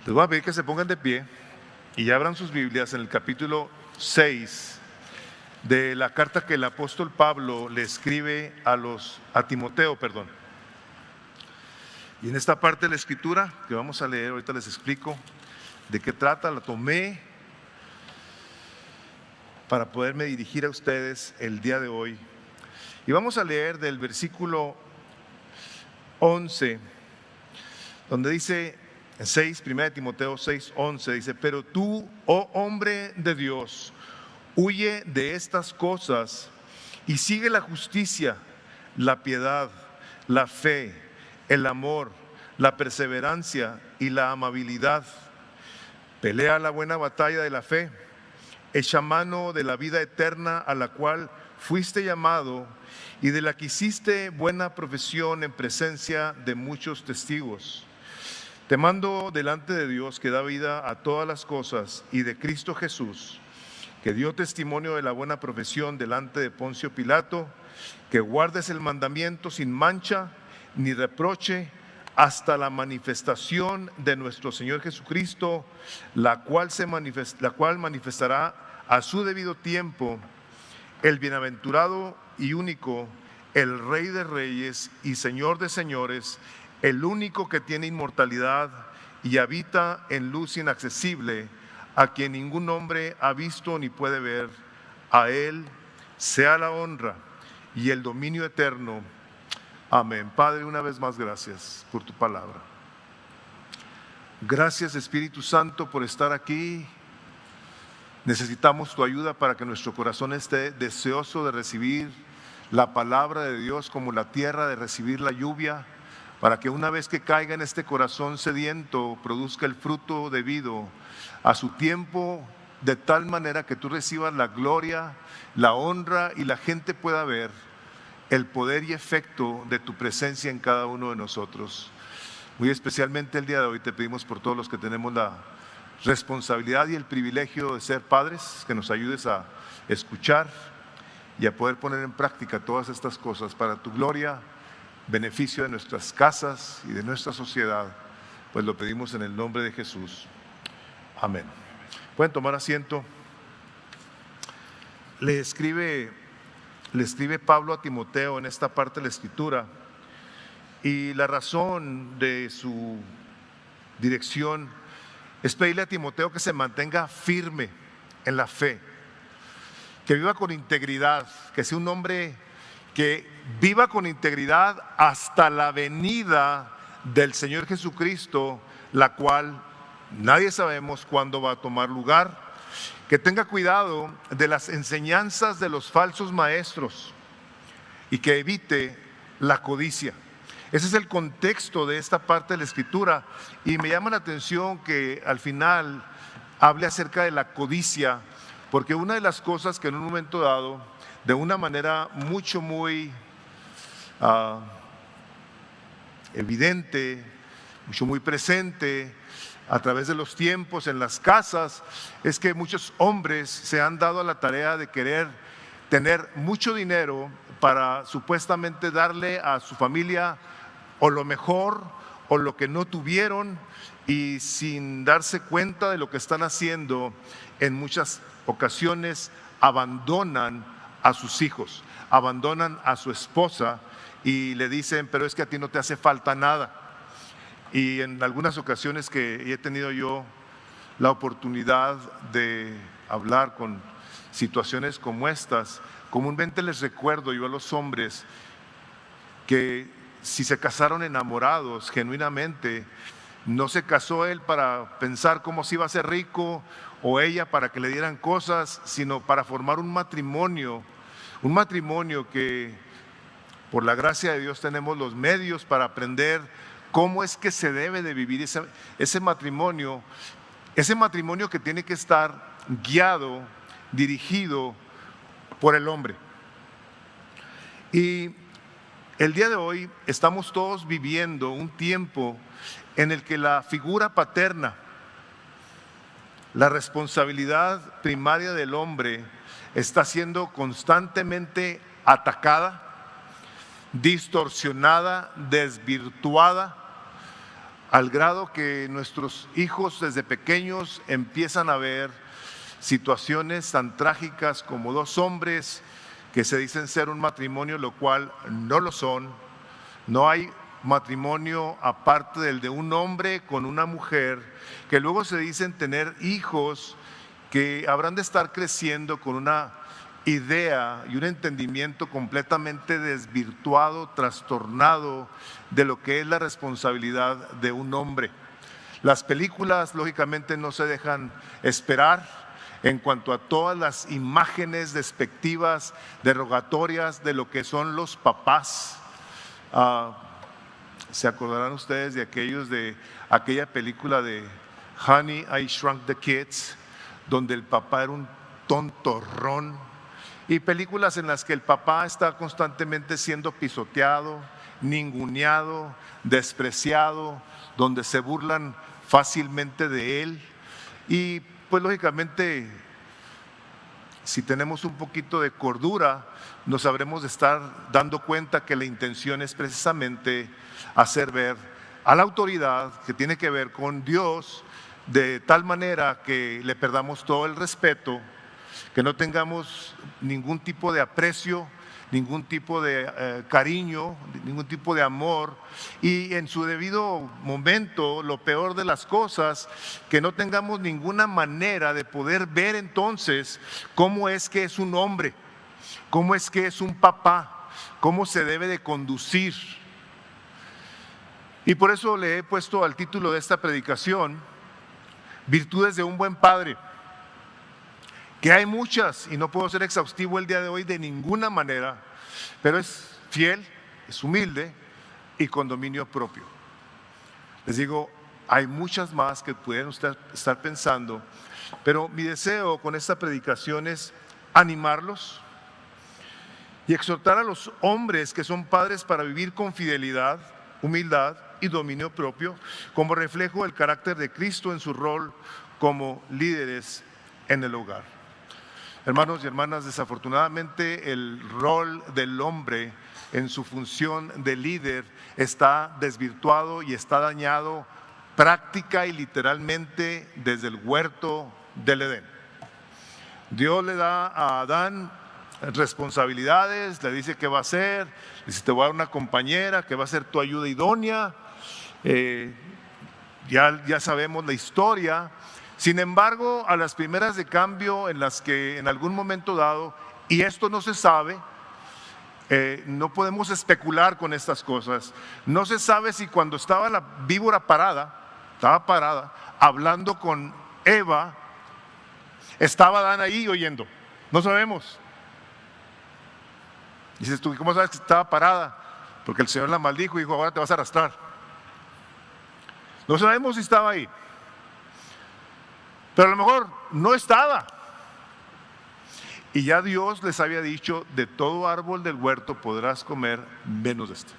Les voy a pedir que se pongan de pie y abran sus Biblias en el capítulo 6 de la carta que el apóstol Pablo le escribe a Timoteo. Y en esta parte de la escritura que vamos a leer, ahorita les explico de qué trata, la tomé para poderme dirigir a ustedes el día de hoy. Y vamos a leer del versículo 11, donde dice, 1 Timoteo 6:11, dice: pero tú, oh hombre de Dios, huye de estas cosas y sigue la justicia, la piedad, la fe, el amor, la perseverancia y la amabilidad. Pelea la buena batalla de la fe, echa mano de la vida eterna a la cual fuiste llamado y de la que hiciste buena profesión en presencia de muchos testigos. Te mando delante de Dios, que da vida a todas las cosas, y de Cristo Jesús, que dio testimonio de la buena profesión delante de Poncio Pilato, que guardes el mandamiento sin mancha ni reproche hasta la manifestación de nuestro Señor Jesucristo, la cual manifestará a su debido tiempo. El bienaventurado y único, el Rey de reyes y Señor de señores, el único que tiene inmortalidad y habita en luz inaccesible, a quien ningún hombre ha visto ni puede ver. A Él sea la honra y el dominio eterno. Amén. Padre, una vez más, gracias por tu palabra. Gracias, Espíritu Santo, por estar aquí. Necesitamos tu ayuda para que nuestro corazón esté deseoso de recibir la palabra de Dios, como la tierra de recibir la lluvia, para que una vez que caiga en este corazón sediento, produzca el fruto debido a su tiempo, de tal manera que tú recibas la gloria, la honra, y la gente pueda ver el poder y efecto de tu presencia en cada uno de nosotros. Muy especialmente el día de hoy te pedimos por todos los que tenemos la responsabilidad y el privilegio de ser padres, que nos ayudes a escuchar y a poder poner en práctica todas estas cosas para tu gloria, beneficio de nuestras casas y de nuestra sociedad, pues lo pedimos en el nombre de Jesús. Amén. Pueden tomar asiento. Le escribe Pablo a Timoteo en esta parte de la escritura, y la razón de su dirección es pedirle a Timoteo que se mantenga firme en la fe, que viva con integridad, que sea un hombre que viva con integridad hasta la venida del Señor Jesucristo, la cual nadie sabemos cuándo va a tomar lugar. Que tenga cuidado de las enseñanzas de los falsos maestros y que evite la codicia. Ese es el contexto de esta parte de la escritura, y me llama la atención que al final hable acerca de la codicia, porque una de las cosas que en un momento dado, de una manera muy evidente, muy presente a través de los tiempos en las casas, es que muchos hombres se han dado a la tarea de querer tener mucho dinero para supuestamente darle a su familia o lo mejor o lo que no tuvieron, y sin darse cuenta de lo que están haciendo, en muchas ocasiones abandonan a sus hijos, abandonan a su esposa y le dicen: pero es que a ti no te hace falta nada. Y en algunas ocasiones que he tenido yo la oportunidad de hablar con situaciones como estas, comúnmente les recuerdo yo a los hombres que si se casaron enamorados genuinamente, no se casó él para pensar cómo se iba a ser rico, o ella para que le dieran cosas, sino para formar un matrimonio que por la gracia de Dios tenemos los medios para aprender cómo es que se debe de vivir ese matrimonio que tiene que estar guiado, dirigido por el hombre. Y el día de hoy estamos todos viviendo un tiempo en el que la figura paterna, la responsabilidad primaria del hombre, está siendo constantemente atacada, distorsionada, desvirtuada, al grado que nuestros hijos desde pequeños empiezan a ver situaciones tan trágicas como dos hombres que se dicen ser un matrimonio, lo cual no lo son. No hay matrimonio aparte del de un hombre con una mujer, que luego se dicen tener hijos que habrán de estar creciendo con una idea y un entendimiento completamente desvirtuado, trastornado de lo que es la responsabilidad de un hombre. Las películas lógicamente no se dejan esperar en cuanto a todas las imágenes despectivas, derogatorias de lo que son los papás. Se acordarán ustedes de aquella película de Honey, I Shrunk the Kids, donde el papá era un tontorrón, y películas en las que el papá está constantemente siendo pisoteado, ninguneado, despreciado, donde se burlan fácilmente de él. Y pues lógicamente, si tenemos un poquito de cordura, nos habremos de estar dando cuenta que la intención es precisamente hacer ver a la autoridad, que tiene que ver con Dios, de tal manera que le perdamos todo el respeto, que no tengamos ningún tipo de aprecio, ningún tipo de cariño, ningún tipo de amor, y en su debido momento, lo peor de las cosas, que no tengamos ninguna manera de poder ver entonces cómo es que es un hombre, cómo es que es un papá, cómo se debe de conducir. Y por eso le he puesto al título de esta predicación, Virtudes de un buen padre, que hay muchas y no puedo ser exhaustivo el día de hoy de ninguna manera, pero es fiel, es humilde y con dominio propio. Les digo, hay muchas más que pueden ustedes estar pensando, pero mi deseo con esta predicación es animarlos y exhortar a los hombres que son padres para vivir con fidelidad, humildad y dominio propio, como reflejo del carácter de Cristo en su rol como líderes en el hogar. Hermanos y hermanas, desafortunadamente el rol del hombre en su función de líder está desvirtuado y está dañado práctica y literalmente desde el huerto del Edén. Dios le da a Adán responsabilidades, le dice qué va a hacer, le dice te voy a dar una compañera que va a ser tu ayuda idónea. Ya sabemos la historia. Sin embargo, a las primeras de cambio en las que en algún momento dado, y esto no se sabe, no podemos especular con estas cosas, no se sabe si cuando estaba la víbora estaba parada, hablando con Eva, estaba Adán ahí oyendo, no sabemos. Dices tú, ¿cómo sabes que estaba parada? Porque el Señor la maldijo y dijo, ahora te vas a arrastrar. No sabemos si estaba ahí, pero a lo mejor no estaba. Y ya Dios les había dicho, de todo árbol del huerto podrás comer menos de este.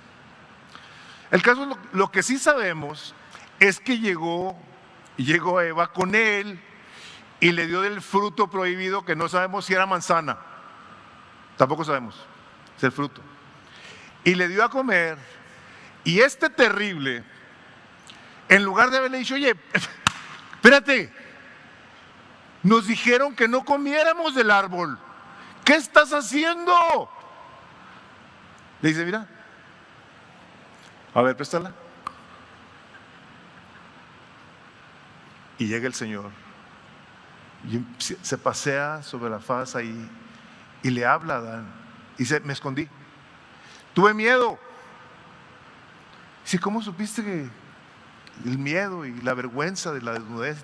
El caso, lo que sí sabemos es que llegó Eva con él y le dio del fruto prohibido, que no sabemos si era manzana, tampoco sabemos, es el fruto. Y le dio a comer, y este terrible, en lugar de haberle dicho, oye, espérate, nos dijeron que no comiéramos del árbol, ¿qué estás haciendo? Le dice, mira, a ver, préstala. Y llega el Señor y se pasea sobre la faz ahí y le habla a Adán. Y dice, me escondí, tuve miedo. Dice, ¿cómo supiste que el miedo y la vergüenza de la desnudez?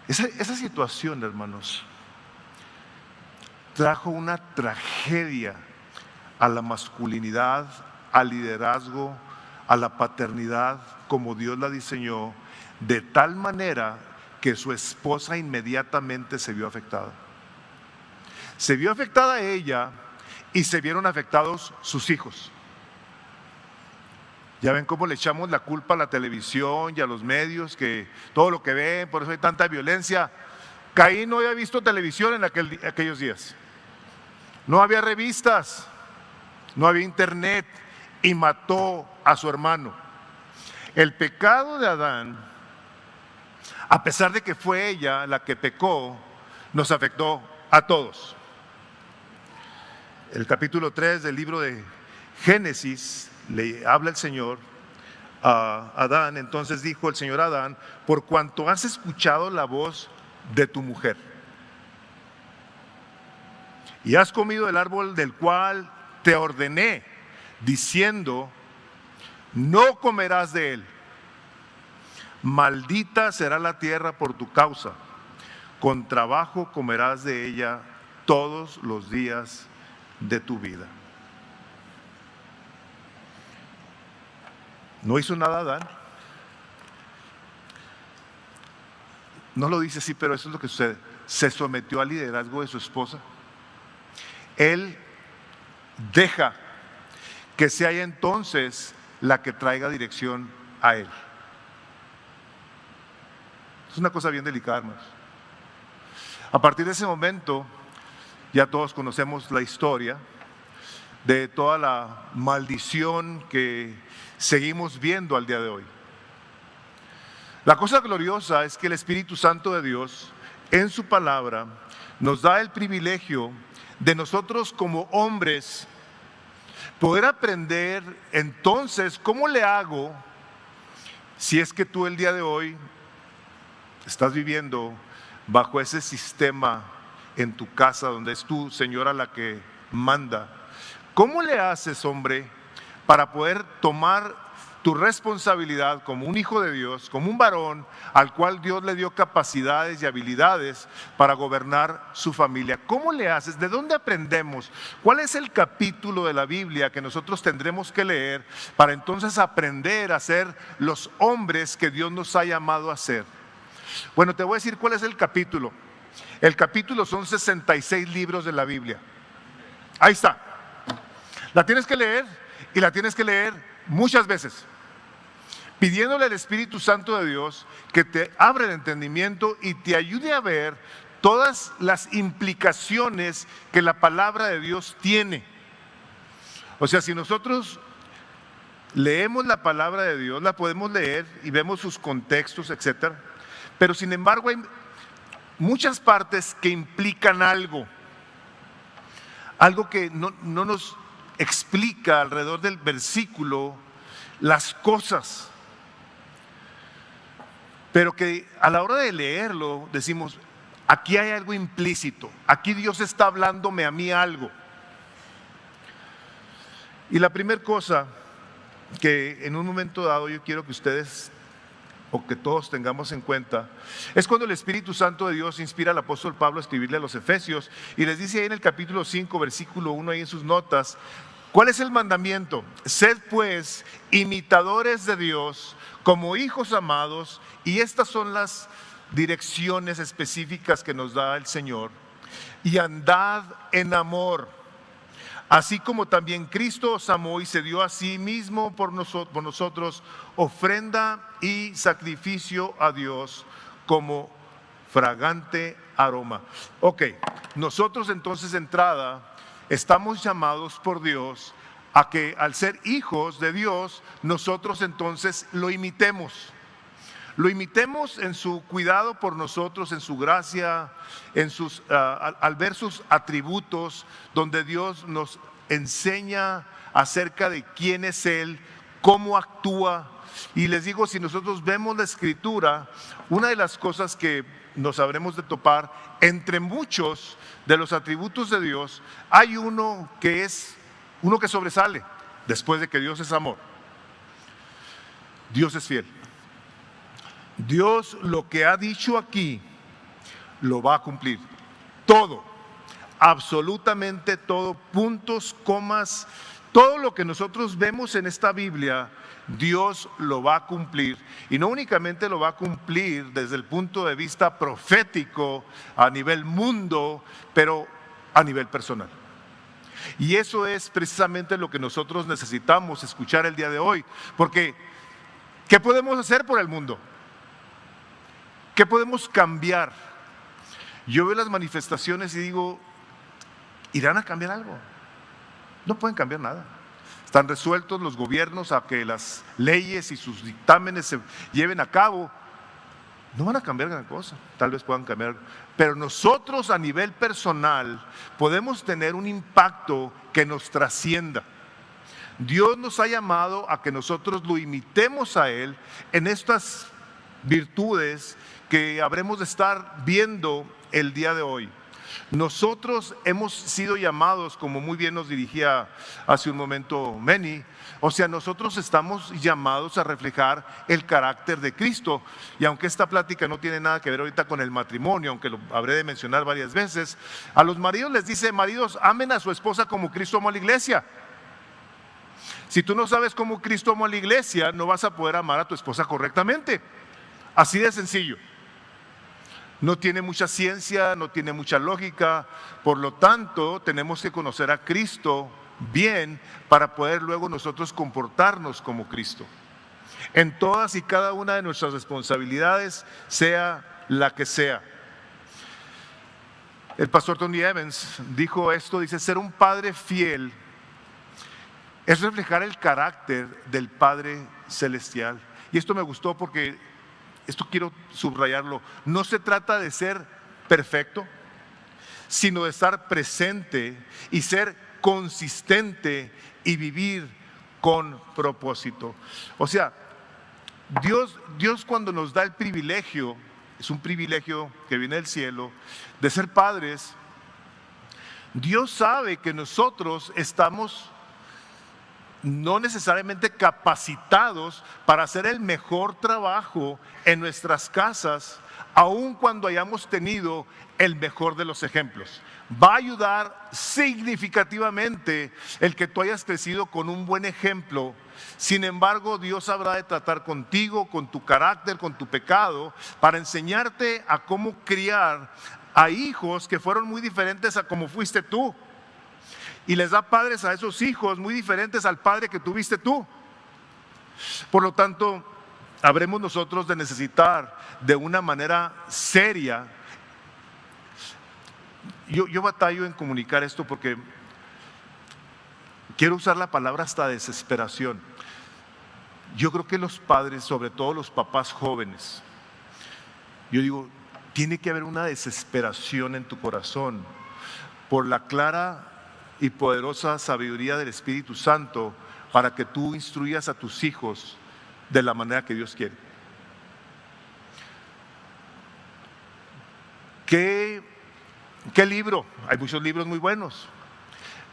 Esa situación, hermanos, trajo una tragedia a la masculinidad, al liderazgo, a la paternidad, como Dios la diseñó, de tal manera que su esposa inmediatamente se vio afectada. Se vio afectada ella y se vieron afectados sus hijos. Ya ven cómo le echamos la culpa a la televisión y a los medios, que todo lo que ven, por eso hay tanta violencia. Caín no había visto televisión en aquellos días. No había revistas, no había internet, y mató a su hermano. el pecado de Adán, a pesar de que fue ella la que pecó, nos afectó a todos. El capítulo 3 del libro de Génesis le habla el Señor a Adán. Entonces dijo el Señor a Adán: por cuanto has escuchado la voz de tu mujer y has comido del árbol del cual te ordené, diciendo: no comerás de él, maldita será la tierra por tu causa, con trabajo comerás de ella todos los días de tu vida. ¿No hizo nada Adán? No lo dice así, pero eso es lo que sucede. Se sometió al liderazgo de su esposa. Él deja que sea ella entonces la que traiga dirección a él. Es una cosa bien delicada, hermanos. A partir de ese momento, ya todos conocemos la historia de toda la maldición que seguimos viendo al día de hoy. La cosa gloriosa es que el Espíritu Santo de Dios, en su palabra, nos da el privilegio de nosotros como hombres poder aprender entonces cómo le hago si es que tú el día de hoy estás viviendo bajo ese sistema en tu casa donde es tu señora la que manda. ¿Cómo le haces, hombre, para poder tomar tu responsabilidad como un hijo de Dios, como un varón al cual Dios le dio capacidades y habilidades para gobernar su familia? ¿Cómo le haces? ¿De dónde aprendemos? ¿Cuál es el capítulo de la Biblia que nosotros tendremos que leer para entonces aprender a ser los hombres que Dios nos ha llamado a ser? Bueno, te voy a decir cuál es el capítulo. El capítulo son 66 libros de la Biblia. Ahí está. La tienes que leer y la tienes que leer muchas veces, pidiéndole al Espíritu Santo de Dios que te abra el entendimiento y te ayude a ver todas las implicaciones que la palabra de Dios tiene. O sea, si nosotros leemos la palabra de Dios, la podemos leer y vemos sus contextos, etcétera, pero sin embargo hay muchas partes que implican algo que no nos explica alrededor del versículo las cosas, pero que a la hora de leerlo decimos: aquí hay algo implícito, aquí Dios está hablándome a mí algo. Y la primera cosa que en un momento dado yo quiero que ustedes o que todos tengamos en cuenta es cuando el Espíritu Santo de Dios inspira al apóstol Pablo a escribirle a los Efesios y les dice ahí en el capítulo 5 versículo 1 ahí en sus notas: ¿cuál es el mandamiento? Sed pues imitadores de Dios como hijos amados, y estas son las direcciones específicas que nos da el Señor, y andad en amor, así como también Cristo os amó y se dio a sí mismo por nosotros, ofrenda y sacrificio a Dios como fragante aroma. Ok, nosotros entonces de entrada estamos llamados por Dios a que al ser hijos de Dios, nosotros entonces lo imitemos. Lo imitemos en su cuidado por nosotros, en su gracia, al ver sus atributos, donde Dios nos enseña acerca de quién es Él, cómo actúa. Y les digo, si nosotros vemos la Escritura, una de las cosas que nos habremos de topar, entre muchos de los atributos de Dios, hay uno que sobresale, después de que Dios es amor. Dios es fiel. Dios lo que ha dicho aquí lo va a cumplir. Todo, absolutamente todo, puntos, comas, todo lo que nosotros vemos en esta Biblia, Dios lo va a cumplir. Y no únicamente lo va a cumplir desde el punto de vista profético a nivel mundo, pero a nivel personal. Y eso es precisamente lo que nosotros necesitamos escuchar el día de hoy. Porque, ¿qué podemos hacer por el mundo? ¿Qué podemos cambiar? Yo veo las manifestaciones y digo, ¿irán a cambiar algo? No pueden cambiar nada. están resueltos los gobiernos a que las leyes y sus dictámenes se lleven a cabo. No van a cambiar gran cosa, tal vez puedan cambiar, pero nosotros a nivel personal podemos tener un impacto que nos trascienda. Dios nos ha llamado a que nosotros lo imitemos a Él en estas virtudes que habremos de estar viendo el día de hoy. Nosotros hemos sido llamados, como muy bien nos dirigía hace un momento Manny, o sea, nosotros estamos llamados a reflejar el carácter de Cristo. Y aunque esta plática no tiene nada que ver ahorita con el matrimonio, aunque lo habré de mencionar varias veces, a los maridos les dice: maridos, amen a su esposa como Cristo amó a la iglesia. Si tú no sabes cómo Cristo amó a la iglesia, no vas a poder amar a tu esposa correctamente. Así de sencillo. No tiene mucha ciencia, no tiene mucha lógica, por lo tanto tenemos que conocer a Cristo bien para poder luego nosotros comportarnos como Cristo en todas y cada una de nuestras responsabilidades, sea la que sea. El pastor Tony Evans dijo esto, dice: ser un padre fiel es reflejar el carácter del Padre Celestial. Y esto me gustó porque esto quiero subrayarlo. No se trata de ser perfecto, sino de estar presente y ser consistente y vivir con propósito. O sea, Dios cuando nos da el privilegio, es un privilegio que viene del cielo, de ser padres, Dios sabe que nosotros estamos no necesariamente capacitados para hacer el mejor trabajo en nuestras casas, aun cuando hayamos tenido el mejor de los ejemplos. Va a ayudar significativamente el que tú hayas crecido con un buen ejemplo. Sin embargo, Dios habrá de tratar contigo, con tu carácter, con tu pecado, para enseñarte a cómo criar a hijos que fueron muy diferentes a como fuiste tú. Y les da padres a esos hijos muy diferentes al padre que tuviste tú. Por lo tanto, habremos nosotros de necesitar de una manera seria. Yo batallo en comunicar esto porque quiero usar la palabra hasta desesperación. Yo creo que los padres, sobre todo los papás jóvenes, yo digo, tiene que haber una desesperación en tu corazón por la clara y poderosa sabiduría del Espíritu Santo para que tú instruyas a tus hijos de la manera que Dios quiere. ¿Qué libro? Hay muchos libros muy buenos,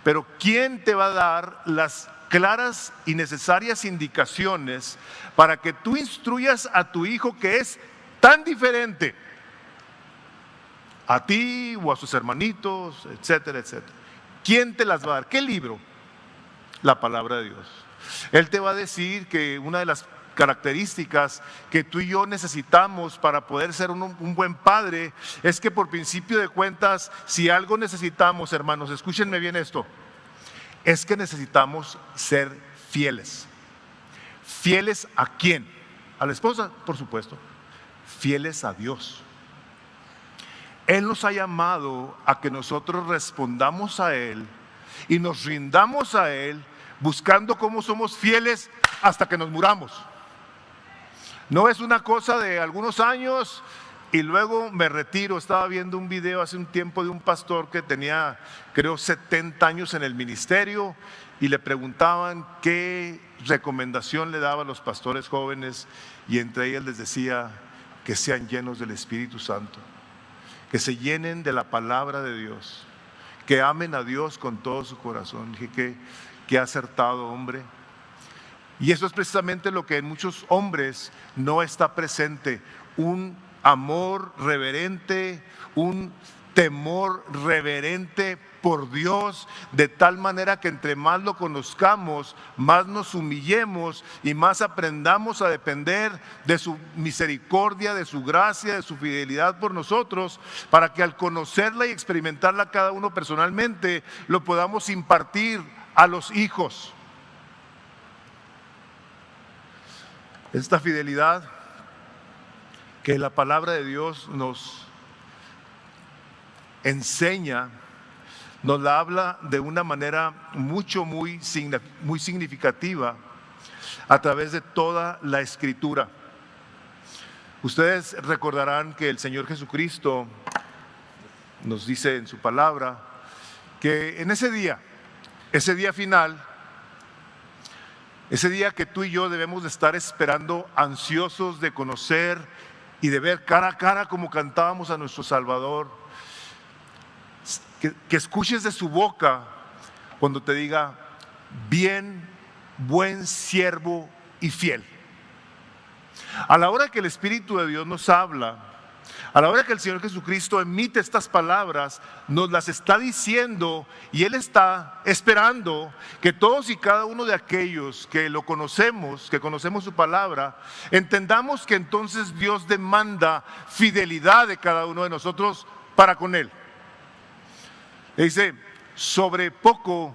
pero ¿quién te va a dar las claras y necesarias indicaciones para que tú instruyas a tu hijo que es tan diferente a ti o a sus hermanitos, etcétera, etcétera? ¿Quién te las va a dar? ¿Qué libro? La palabra de Dios. Él te va a decir que una de las características que tú y yo necesitamos para poder ser un buen padre es que, por principio de cuentas, si algo necesitamos, hermanos, escúchenme bien esto, es que necesitamos ser fieles. ¿Fieles a quién? ¿A la esposa? Por supuesto. Fieles a Dios. Él nos ha llamado a que nosotros respondamos a Él y nos rindamos a Él, buscando cómo somos fieles hasta que nos muramos. No es una cosa de algunos años y luego me retiro. Estaba viendo un video hace un tiempo de un pastor que tenía, creo, 70 años en el ministerio, y le preguntaban qué recomendación le daba a los pastores jóvenes, y entre ellas les decía que sean llenos del Espíritu Santo, que se llenen de la palabra de Dios, que amen a Dios con todo su corazón. Dije, que acertado, hombre. Y eso es precisamente lo que en muchos hombres no está presente: un amor reverente, un temor reverente por Dios, de tal manera que entre más lo conozcamos, más nos humillemos y más aprendamos a depender de su misericordia, de su gracia, de su fidelidad por nosotros, para que al conocerla y experimentarla cada uno personalmente, lo podamos impartir a los hijos. Esta fidelidad que la palabra de Dios nos enseña nos la habla de una manera muy significativa a través de toda la Escritura. Ustedes recordarán que el Señor Jesucristo nos dice en su palabra que en ese día final, ese día que tú y yo debemos de estar esperando, ansiosos de conocer y de ver cara a cara como cantábamos a nuestro Salvador, que escuches de su boca cuando te diga: bien, buen siervo y fiel. A la hora que el Espíritu de Dios nos habla, a la hora que el Señor Jesucristo emite estas palabras, nos las está diciendo, y Él está esperando que todos y cada uno de aquellos que lo conocemos, que conocemos su palabra, entendamos que entonces Dios demanda fidelidad de cada uno de nosotros para con Él. Le dice: sobre poco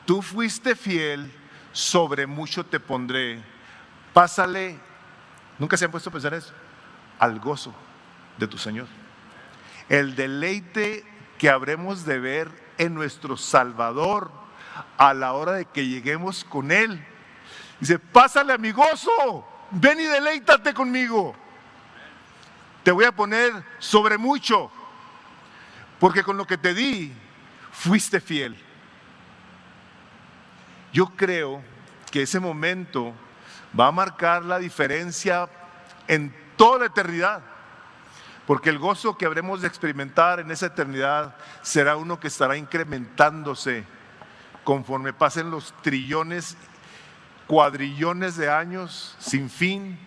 tú fuiste fiel, sobre mucho te pondré. Pásale, ¿nunca se han puesto a pensar eso? Al gozo de tu Señor. El deleite que habremos de ver en nuestro Salvador a la hora de que lleguemos con Él. Dice: pásale a mi gozo, ven y deleítate conmigo. Te voy a poner sobre mucho, porque con lo que te di, fuiste fiel. Yo creo que ese momento va a marcar la diferencia en toda la eternidad, porque el gozo que habremos de experimentar en esa eternidad será uno que estará incrementándose conforme pasen los trillones, cuadrillones de años sin fin,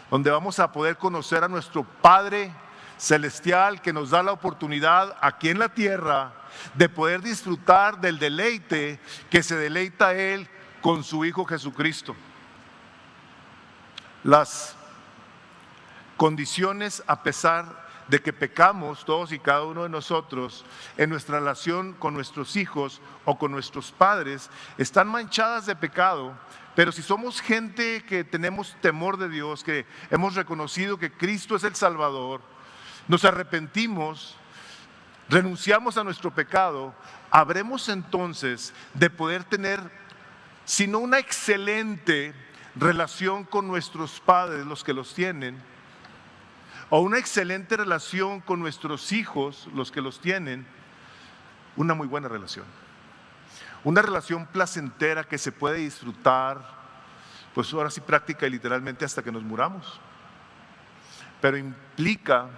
donde vamos a poder conocer a nuestro Padre Celestial, que nos da la oportunidad aquí en la tierra de poder disfrutar del deleite que se deleita Él con su Hijo Jesucristo. Las condiciones, a pesar de que pecamos todos y cada uno de nosotros en nuestra relación con nuestros hijos o con nuestros padres, están manchadas de pecado. Pero si somos gente que tenemos temor de Dios, que hemos reconocido que Cristo es el Salvador, nos arrepentimos, renunciamos a nuestro pecado, habremos entonces de poder tener, si no una excelente relación con nuestros padres, los que los tienen, o una excelente relación con nuestros hijos, los que los tienen, una muy buena relación. Una relación placentera que se puede disfrutar, pues ahora sí, práctica y literalmente hasta que nos muramos. Pero implica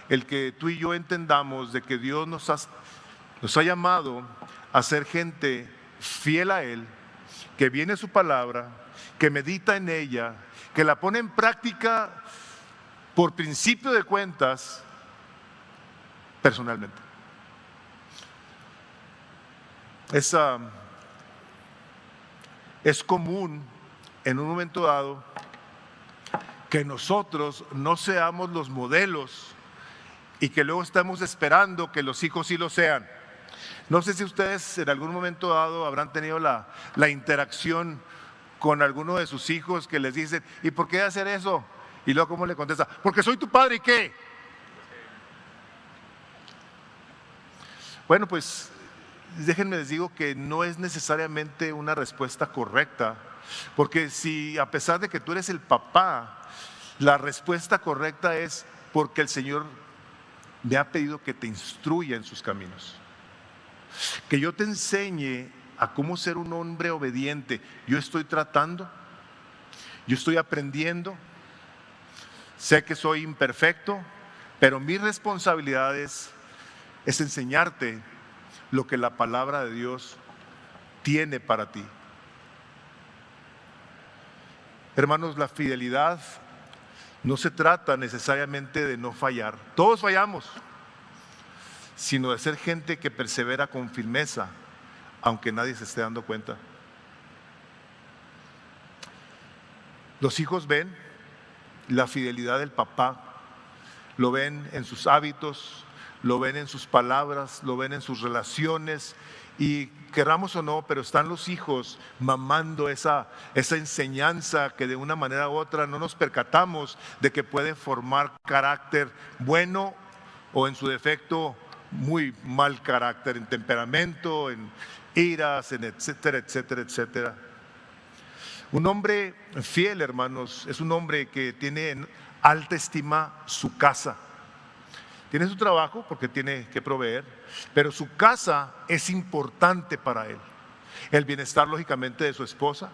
el que tú y yo entendamos de que Dios nos ha llamado a ser gente fiel a Él, que viene a su palabra, que medita en ella, que la pone en práctica por principio de cuentas personalmente. Es común en un momento dado que nosotros no seamos los modelos y que luego estamos esperando que los hijos sí lo sean. No sé si ustedes en algún momento dado habrán tenido la interacción con alguno de sus hijos que les dicen: ¿y por qué hacer eso? Y luego ¿cómo le contesta? Porque soy tu padre, ¿y qué? Bueno, pues déjenme les digo que no es necesariamente una respuesta correcta, porque si a pesar de que tú eres el papá, la respuesta correcta es: porque el Señor me ha pedido que te instruya en sus caminos, que yo te enseñe a cómo ser un hombre obediente. Yo estoy tratando, yo estoy aprendiendo, sé que soy imperfecto, pero mi responsabilidad es enseñarte lo que la palabra de Dios tiene para ti. Hermanos, la fidelidad no se trata necesariamente de no fallar. Todos fallamos, sino de ser gente que persevera con firmeza, aunque nadie se esté dando cuenta. Los hijos ven la fidelidad del papá, lo ven en sus hábitos, lo ven en sus palabras, lo ven en sus relaciones, y querramos o no, pero están los hijos mamando esa enseñanza que de una manera u otra no nos percatamos de que puede formar carácter bueno o en su defecto muy mal carácter, en temperamento, en iras, en etcétera, etcétera, etcétera. Un hombre fiel, hermanos, es un hombre que tiene en alta estima su casa. Tiene su trabajo porque tiene que proveer, pero su casa es importante para él. El bienestar, lógicamente, de su esposa,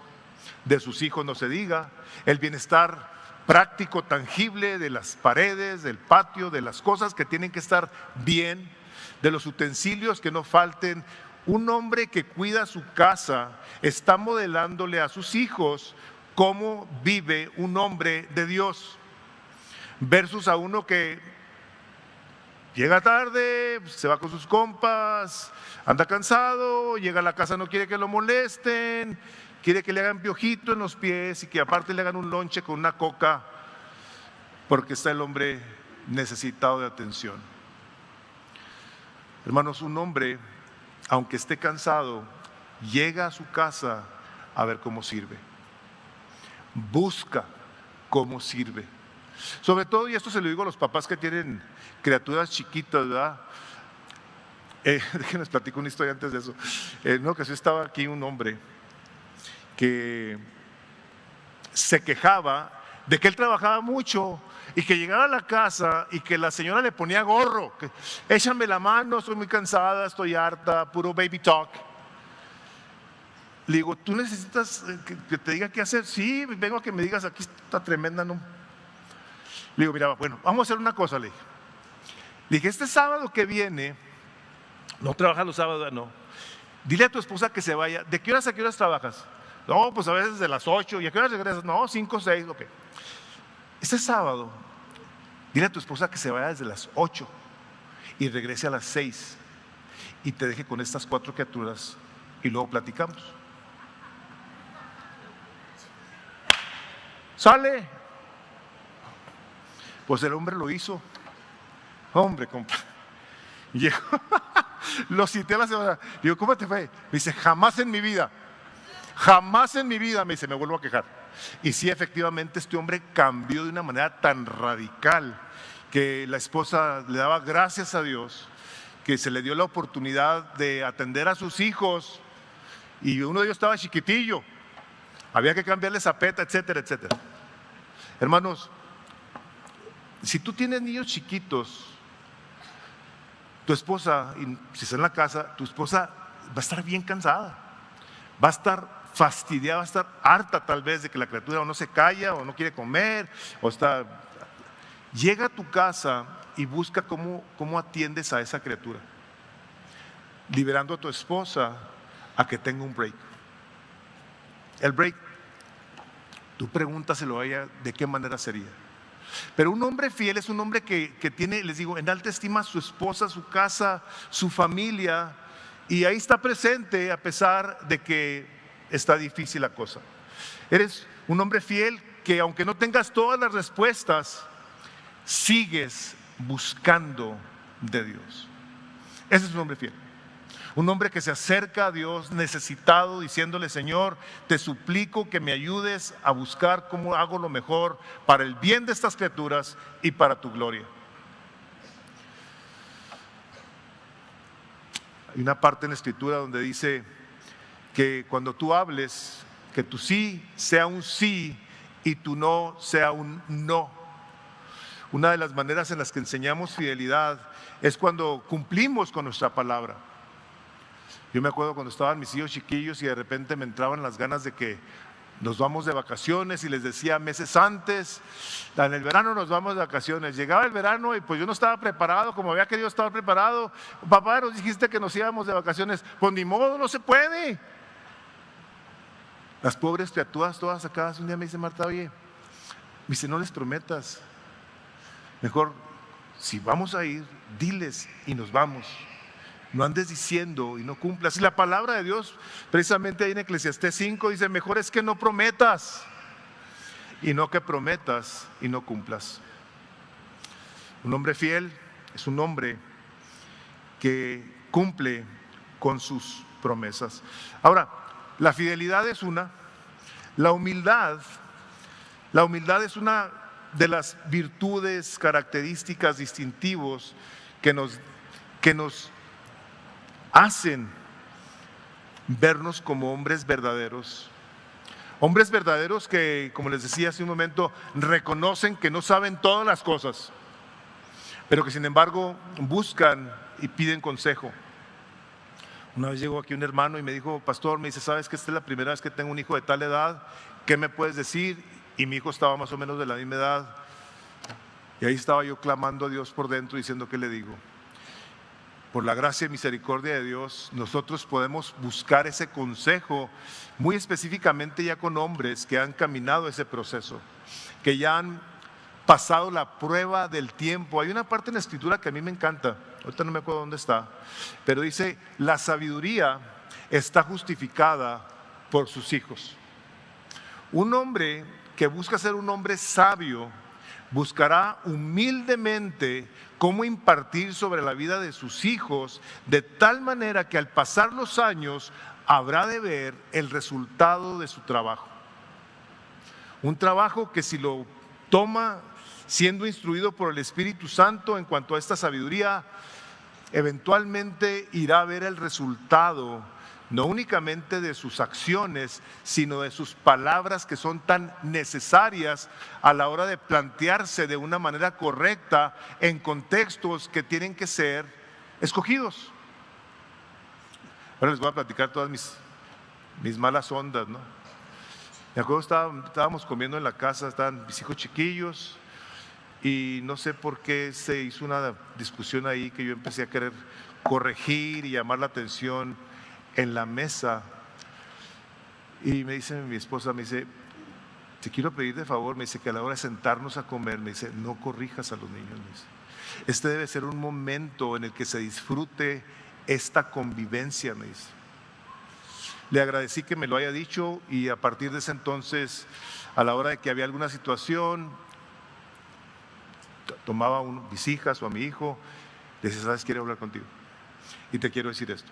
de sus hijos no se diga, el bienestar práctico, tangible de las paredes, del patio, de las cosas que tienen que estar bien, de los utensilios que no falten. Un hombre que cuida su casa está modelándole a sus hijos cómo vive un hombre de Dios, versus a uno que llega tarde, se va con sus compas, anda cansado, llega a la casa, no quiere que lo molesten, quiere que le hagan piojito en los pies y que aparte le hagan un lonche con una coca, porque está el hombre necesitado de atención. Hermanos, un hombre, aunque esté cansado, llega a su casa a ver cómo sirve. Busca cómo sirve. Sobre todo, y esto se lo digo a los papás que tienen criaturas chiquitas, ¿verdad? Déjenme platico una historia antes de eso. En una ocasión estaba aquí un hombre que se quejaba de que él trabajaba mucho y que llegaba a la casa y que la señora le ponía gorro, que échame la mano, estoy muy cansada, estoy harta, puro baby talk. Le digo, ¿tú necesitas que te diga qué hacer? Sí, vengo a que me digas, aquí está tremenda, ¿no? Le digo, mira, bueno, vamos a hacer una cosa, le dije, este sábado que viene, no trabajas los sábados, no, dile a tu esposa que se vaya. ¿De qué horas a qué horas trabajas? No, pues a veces de las 8. ¿Y a qué horas regresas? No, 5, 6, ok. Este sábado, dile a tu esposa que se vaya desde las 8 y regrese a las 6 y te deje con estas 4 criaturas y luego platicamos. ¿Sale? Pues el hombre lo hizo. Hombre, compa. Llegó, lo cité a la semana. Digo, ¿cómo te fue? Me dice, jamás en mi vida, me dice, me vuelvo a quejar. Y sí, efectivamente, este hombre cambió de una manera tan radical que la esposa le daba gracias a Dios que se le dio la oportunidad de atender a sus hijos, y uno de ellos estaba chiquitillo, había que cambiarle zapeta, etcétera, etcétera. Hermanos, si tú tienes niños chiquitos, tu esposa, si está en la casa, tu esposa va a estar bien cansada, va a estar fastidiada, va a estar harta tal vez de que la criatura o no se calla o no quiere comer o está. Llega a tu casa y busca cómo atiendes a esa criatura, liberando a tu esposa a que tenga un break. El break, tú pregúntaselo a ella de qué manera sería. Pero un hombre fiel es un hombre que tiene, les digo, en alta estima a su esposa, su casa, su familia, y ahí está presente a pesar de que está difícil la cosa. Eres un hombre fiel que, aunque no tengas todas las respuestas, sigues buscando de Dios. Ese es un hombre fiel. Un hombre que se acerca a Dios necesitado, diciéndole, Señor, te suplico que me ayudes a buscar cómo hago lo mejor para el bien de estas criaturas y para tu gloria. Hay una parte en la Escritura donde dice que cuando tú hables, que tu sí sea un sí y tu no sea un no. Una de las maneras en las que enseñamos fidelidad es cuando cumplimos con nuestra palabra. Yo me acuerdo cuando estaban mis hijos chiquillos y de repente me entraban las ganas de que nos vamos de vacaciones, y les decía meses antes, en el verano nos vamos de vacaciones. Llegaba el verano y pues yo no estaba preparado como había querido estar preparado. Papá, nos dijiste que nos íbamos de vacaciones. Pues ni modo, no se puede. Las pobres criaturas todas sacadas. Un día me dice Marta, oye, me dice, no les prometas. Mejor, si vamos a ir, diles y nos vamos. No andes diciendo y no cumplas. Y la palabra de Dios, precisamente ahí en Eclesiastés 5, dice, mejor es que no prometas y no que prometas y no cumplas. Un hombre fiel es un hombre que cumple con sus promesas. Ahora, la fidelidad es una, la humildad es una de las virtudes, características distintivos que nos que nos hacen vernos como hombres verdaderos. Hombres verdaderos que, como les decía hace un momento, reconocen que no saben todas las cosas, pero que sin embargo buscan y piden consejo. Una vez llegó aquí un hermano y me dijo: pastor, me dice, ¿sabes que esta es la primera vez que tengo un hijo de tal edad? ¿Qué me puedes decir? Y mi hijo estaba más o menos de la misma edad. Y ahí estaba yo clamando a Dios por dentro, diciendo: ¿qué le digo? Por la gracia y misericordia de Dios, nosotros podemos buscar ese consejo muy específicamente ya con hombres que han caminado ese proceso, que ya han pasado la prueba del tiempo. Hay una parte en la Escritura que a mí me encanta, ahorita no me acuerdo dónde está, pero dice: la sabiduría está justificada por sus hijos. Un hombre que busca ser un hombre sabio buscará humildemente cómo impartir sobre la vida de sus hijos, de tal manera que al pasar los años habrá de ver el resultado de su trabajo. Un trabajo que, si lo toma siendo instruido por el Espíritu Santo en cuanto a esta sabiduría, eventualmente irá a ver el resultado no únicamente de sus acciones, sino de sus palabras, que son tan necesarias a la hora de plantearse de una manera correcta en contextos que tienen que ser escogidos. Ahora les voy a platicar todas mis malas ondas, ¿no? Me acuerdo, estábamos comiendo en la casa, estaban mis hijos chiquillos, y no sé por qué se hizo una discusión ahí que yo empecé a querer corregir y llamar la atención en la mesa. Y me dice mi esposa, me dice: te quiero pedir de favor, me dice, que a la hora de sentarnos a comer, me dice, no corrijas a los niños, me dice. Este debe ser un momento en el que se disfrute esta convivencia, me dice. Le agradecí que me lo haya dicho, y a partir de ese entonces, a la hora de que había alguna situación, tomaba a mis hijas o a mi hijo, le decía: ¿sabes? Quiero hablar contigo y te quiero decir esto.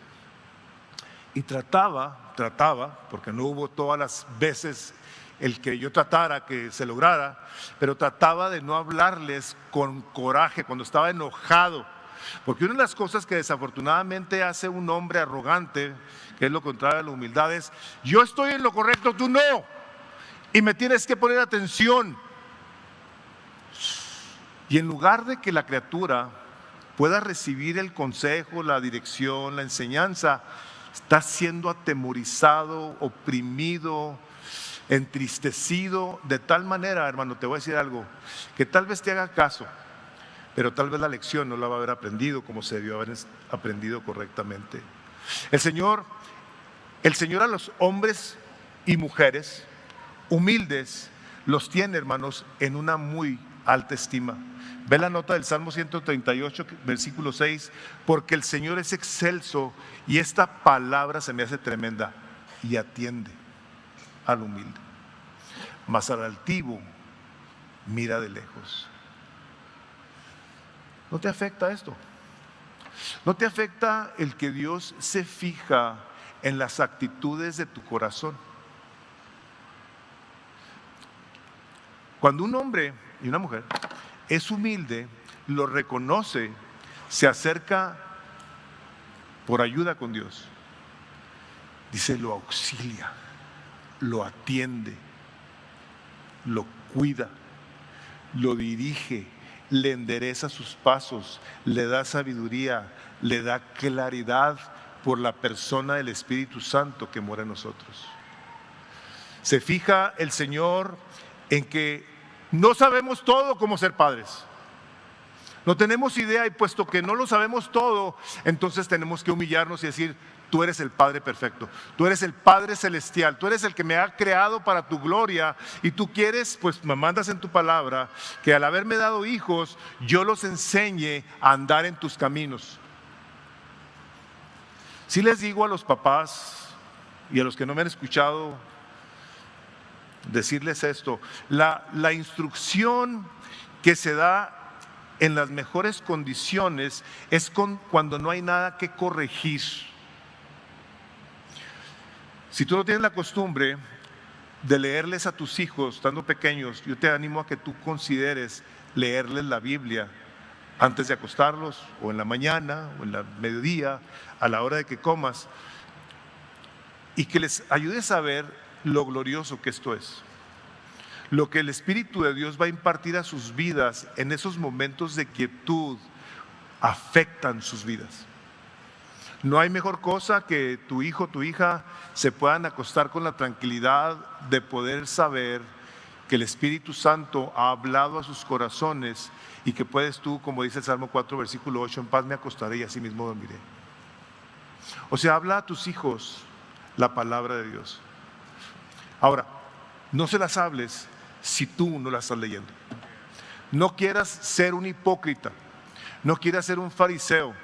Y trataba, porque no hubo todas las veces el que yo tratara que se lograra, pero trataba de no hablarles con coraje cuando estaba enojado. Porque una de las cosas que desafortunadamente hace un hombre arrogante, que es lo contrario a la humildad, es: yo estoy en lo correcto, tú no, y me tienes que poner atención. Y en lugar de que la criatura pueda recibir el consejo, la dirección, la enseñanza, está siendo atemorizado, oprimido, entristecido, de tal manera, hermano, te voy a decir algo, que tal vez te haga caso, pero tal vez la lección no la va a haber aprendido como se debió haber aprendido correctamente. El Señor a los hombres y mujeres humildes los tiene, hermanos, en una muy alta estima. Ve la nota del Salmo 138, versículo 6, porque el Señor es excelso, y esta palabra se me hace tremenda, y atiende al humilde, mas al altivo mira de lejos. ¿No te afecta esto? ¿No te afecta el que Dios se fija en las actitudes de tu corazón? Cuando un hombre y una mujer es humilde, lo reconoce, se acerca por ayuda con Dios, dice, lo auxilia, lo atiende, lo cuida, lo dirige, le endereza sus pasos, le da sabiduría, le da claridad por la persona del Espíritu Santo que mora en nosotros. Se fija el Señor en que no sabemos todo cómo ser padres. No tenemos idea, y puesto que no lo sabemos todo, entonces tenemos que humillarnos y decir: tú eres el Padre perfecto, tú eres el Padre celestial, tú eres el que me ha creado para tu gloria, y tú quieres, pues me mandas en tu palabra, que al haberme dado hijos, yo los enseñe a andar en tus caminos. Sí les digo a los papás y a los que no me han escuchado decirles esto: la instrucción que se da en las mejores condiciones es cuando no hay nada que corregir. Si tú no tienes la costumbre de leerles a tus hijos estando pequeños, yo te animo a que tú consideres leerles la Biblia antes de acostarlos, o en la mañana, o en la mediodía, a la hora de que comas, y que les ayudes a ver lo glorioso que esto es. Lo que el Espíritu de Dios va a impartir a sus vidas en esos momentos de quietud afectan sus vidas. No hay mejor cosa que tu hijo, tu hija se puedan acostar con la tranquilidad de poder saber que el Espíritu Santo ha hablado a sus corazones y que puedes tú, como dice el Salmo 4, versículo 8, en paz me acostaré y así mismo dormiré. O sea, habla a tus hijos la palabra de Dios. Ahora, no se las hables si tú no la estás leyendo. No quieras ser un hipócrita, no quieras ser un fariseo.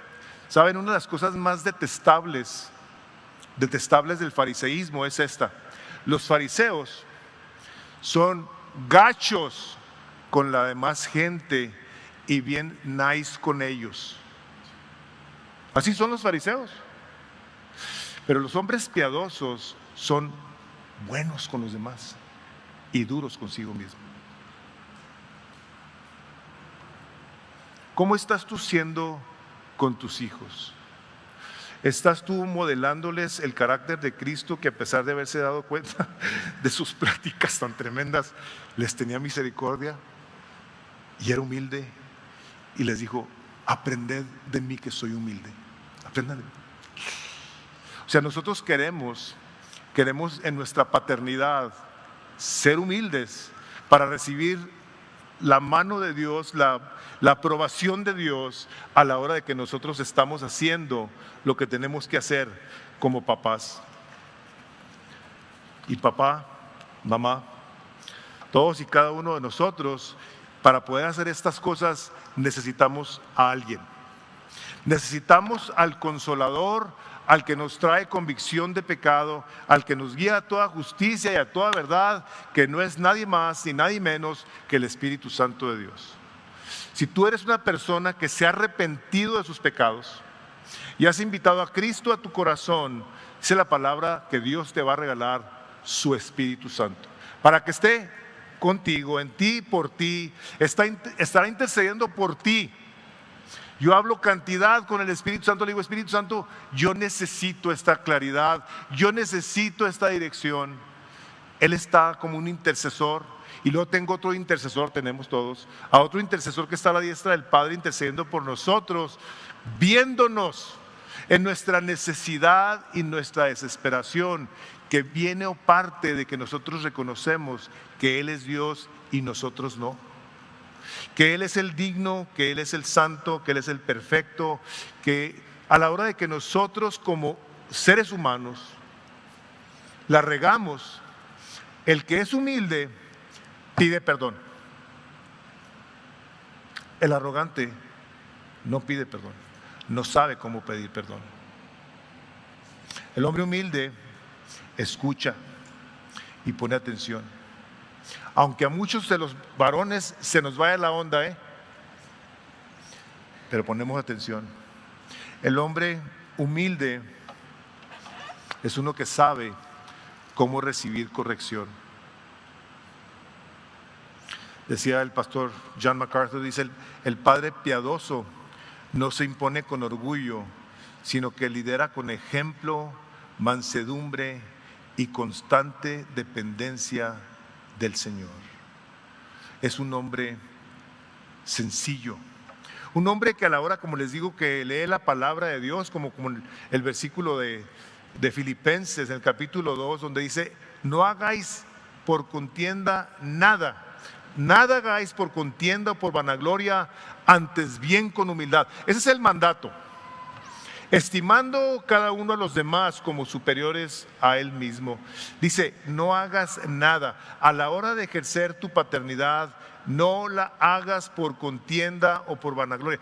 ¿Saben? Una de las cosas más detestables del fariseísmo es esta. Los fariseos son gachos con la demás gente y bien nice con ellos. Así son los fariseos. Pero los hombres piadosos son buenos con los demás y duros consigo mismo. ¿Cómo estás tú siendo con tus hijos? ¿Estás tú modelándoles el carácter de Cristo, que a pesar de haberse dado cuenta de sus prácticas tan tremendas, les tenía misericordia y era humilde y les dijo: aprended de mí que soy humilde? Aprendan de mí. O sea, nosotros queremos en nuestra paternidad ser humildes para recibir la mano de Dios, la aprobación de Dios a la hora de que nosotros estamos haciendo lo que tenemos que hacer como papás. Y papá, mamá, todos y cada uno de nosotros, para poder hacer estas cosas necesitamos a alguien. Necesitamos al Consolador, al que nos trae convicción de pecado, al que nos guía a toda justicia y a toda verdad, que no es nadie más ni nadie menos que el Espíritu Santo de Dios. Si tú eres una persona que se ha arrepentido de sus pecados y has invitado a Cristo a tu corazón, dice la palabra que Dios te va a regalar su Espíritu Santo, para que esté contigo, en ti, por ti, estará intercediendo por ti. Yo hablo cantidad con el Espíritu Santo, le digo: Espíritu Santo, yo necesito esta claridad, yo necesito esta dirección. Él está como un intercesor, y luego tengo otro intercesor, tenemos todos, a otro intercesor que está a la diestra del Padre intercediendo por nosotros, viéndonos en nuestra necesidad y nuestra desesperación, que viene o parte de que nosotros reconocemos que Él es Dios y nosotros no. Que Él es el digno, que Él es el santo, que Él es el perfecto, que a la hora de que nosotros como seres humanos la regamos, el que es humilde pide perdón. El arrogante no pide perdón, no sabe cómo pedir perdón. El hombre humilde escucha y pone atención. Aunque a muchos de los varones se nos vaya la onda, pero ponemos atención. El hombre humilde es uno que sabe cómo recibir corrección. Decía el pastor John MacArthur, dice: el padre piadoso no se impone con orgullo, sino que lidera con ejemplo, mansedumbre y constante dependencia del Señor. Es un hombre sencillo, un hombre que a la hora, como les digo, que lee la palabra de Dios, como el versículo de Filipenses, en el capítulo 2, donde dice: no hagáis por contienda nada hagáis por contienda o por vanagloria, antes bien con humildad. Ese es el mandato. Estimando cada uno a los demás como superiores a él mismo. Dice: no hagas nada. A la hora de ejercer tu paternidad, no la hagas por contienda o por vanagloria.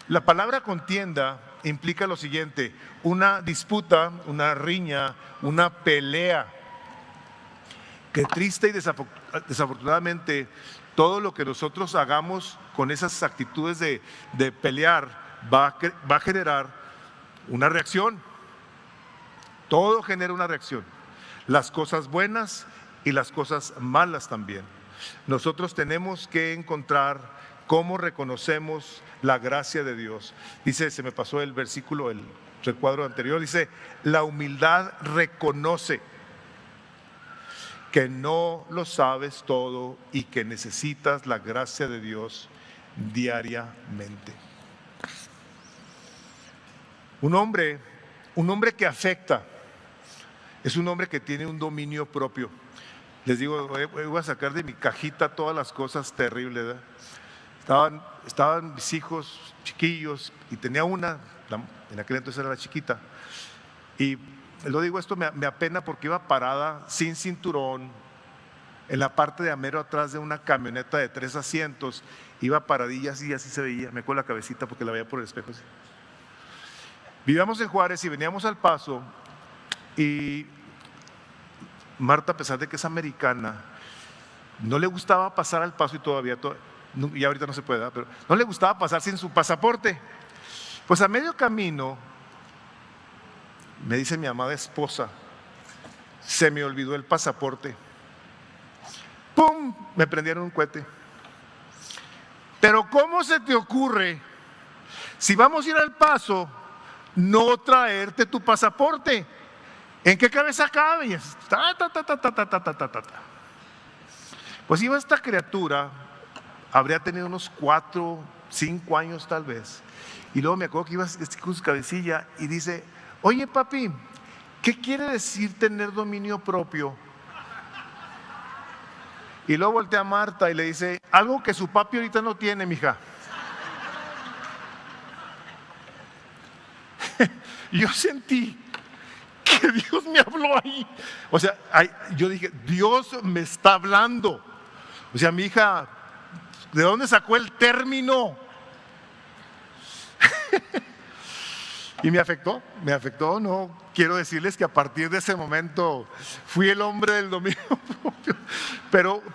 La palabra contienda implica lo siguiente: una disputa, una riña, una pelea. Que triste y desafortunadamente todo lo que nosotros hagamos con esas actitudes de pelear va a generar una reacción. Todo genera una reacción. Las cosas buenas y las cosas malas también. Nosotros tenemos que encontrar ¿Cómo reconocemos la gracia de Dios? Dice, se me pasó el versículo, el recuadro anterior, dice, la humildad reconoce que no lo sabes todo y que necesitas la gracia de Dios diariamente. Un hombre que afecta es un hombre que tiene un dominio propio. Les digo, voy a sacar de mi cajita todas las cosas terribles, ¿verdad? Estaban mis hijos chiquillos y tenía una, en aquel entonces era la chiquita, y lo digo esto, me apena porque iba parada sin cinturón en la parte de amero atrás de una camioneta de 3 asientos, iba paradilla así se veía, me acuerdo la cabecita porque la veía por el espejo así. Vivíamos en Juárez y veníamos al Paso, y Marta, a pesar de que es americana, no le gustaba pasar al Paso, y todavía y ahorita no se puede, ¿verdad? Pero no le gustaba pasar sin su pasaporte. Pues a medio camino, me dice mi amada esposa, se me olvidó el pasaporte. ¡Pum! Me prendieron un cohete. Pero ¿cómo se te ocurre, si vamos a ir al Paso, no traerte tu pasaporte? ¿En qué cabeza cabe? Pues iba esta criatura, habría tenido unos 4, 5 años tal vez, y luego me acuerdo que iba con su cabecilla y dice, oye papi, ¿qué quiere decir tener dominio propio? Y luego voltea a Marta y le dice, algo que su papi ahorita no tiene, mija. Y yo sentí que Dios me habló ahí. O sea, yo dije, Dios me está hablando. O sea, mi hija, ¿de dónde sacó el término? Y me afectó, no quiero decirles que a partir de ese momento fui el hombre del dominio propio,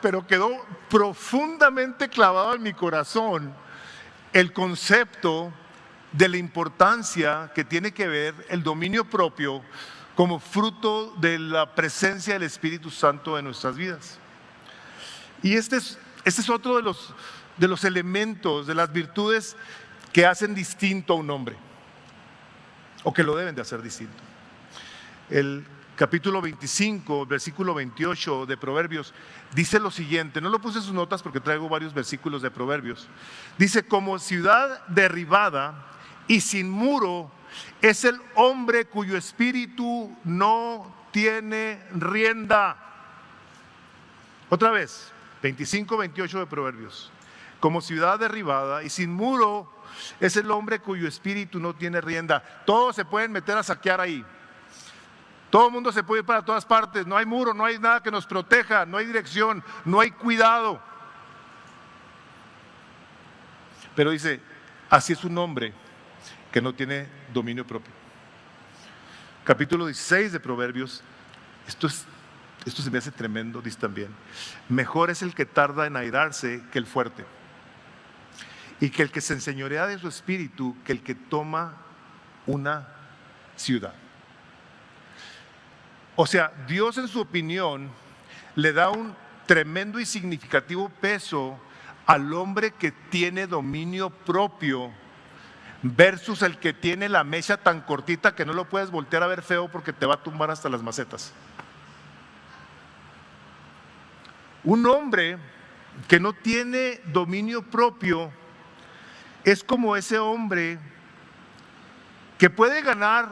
pero quedó profundamente clavado en mi corazón el concepto de la importancia que tiene que ver el dominio propio como fruto de la presencia del Espíritu Santo en nuestras vidas. Y este es otro de los elementos, de las virtudes que hacen distinto a un hombre, o que lo deben de hacer distinto. El capítulo 25, versículo 28 de Proverbios dice lo siguiente, no lo puse en sus notas porque traigo varios versículos de Proverbios. Dice, como ciudad derribada y sin muro es el hombre cuyo espíritu no tiene rienda. Otra vez, 25, 28 de Proverbios. Como ciudad derribada y sin muro es el hombre cuyo espíritu no tiene rienda. Todos se pueden meter a saquear ahí. Todo el mundo se puede ir para todas partes. No hay muro, no hay nada que nos proteja, no hay dirección, no hay cuidado. Pero dice, así es un hombre que no tiene dominio propio. Capítulo 16 de Proverbios, esto se me hace tremendo, dice también, mejor es el que tarda en airarse que el fuerte, y que el que se enseñorea de su espíritu que el que toma una ciudad. O sea, Dios en su opinión le da un tremendo y significativo peso al hombre que tiene dominio propio versus el que tiene la mecha tan cortita que no lo puedes voltear a ver feo porque te va a tumbar hasta las macetas. Un hombre que no tiene dominio propio es como ese hombre que puede ganar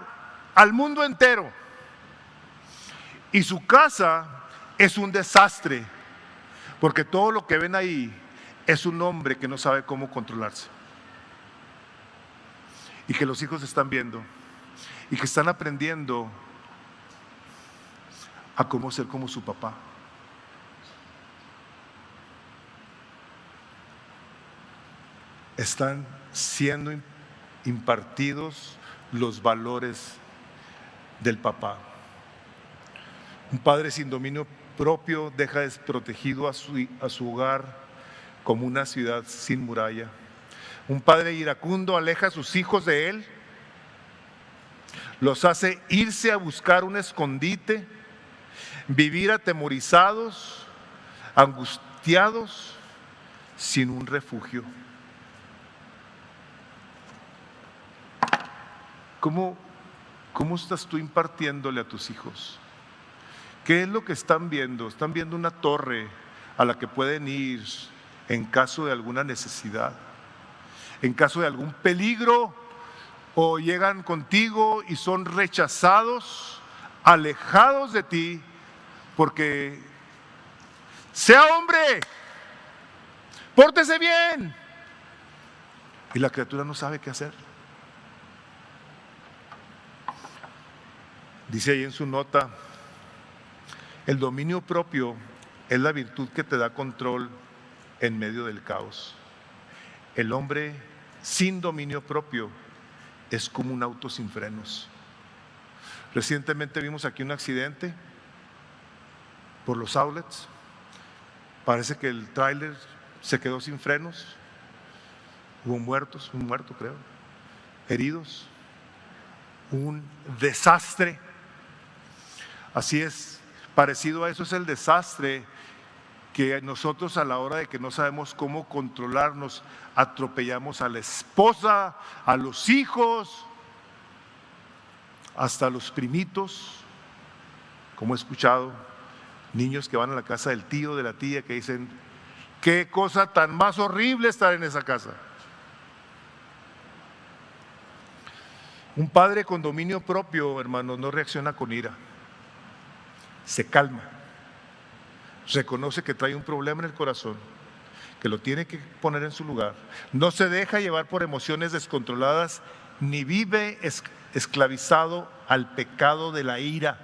al mundo entero y su casa es un desastre, porque todo lo que ven ahí es un hombre que no sabe cómo controlarse, y que los hijos están viendo y que están aprendiendo a cómo ser como su papá. Están siendo impartidos los valores del papá. Un padre sin dominio propio deja desprotegido a su hogar como una ciudad sin muralla. Un padre iracundo aleja a sus hijos de él, los hace irse a buscar un escondite, vivir atemorizados, angustiados, sin un refugio. ¿Cómo estás tú impartiéndole a tus hijos? ¿Qué es lo que están viendo? ¿Están viendo una torre a la que pueden ir en caso de alguna necesidad, en caso de algún peligro? ¿O llegan contigo y son rechazados, alejados de ti, porque sea hombre, pórtese bien? Y la criatura no sabe qué hacer. Dice ahí en su nota, el dominio propio es la virtud que te da control en medio del caos. El hombre sin dominio propio es como un auto sin frenos. Recientemente vimos aquí un accidente por los outlets. Parece que el tráiler se quedó sin frenos. Hubo muertos, un muerto creo, heridos, un desastre. Así es, parecido a eso es el desastre que nosotros, a la hora de que no sabemos cómo controlarnos, atropellamos a la esposa, a los hijos, hasta los primitos. Como he escuchado, niños que van a la casa del tío, de la tía, que dicen: qué cosa tan más horrible estar en esa casa. Un padre con dominio propio, hermanos, no reacciona con ira, se calma, reconoce que trae un problema en el corazón, que lo tiene que poner en su lugar, no se deja llevar por emociones descontroladas, ni vive esclavizado al pecado de la ira,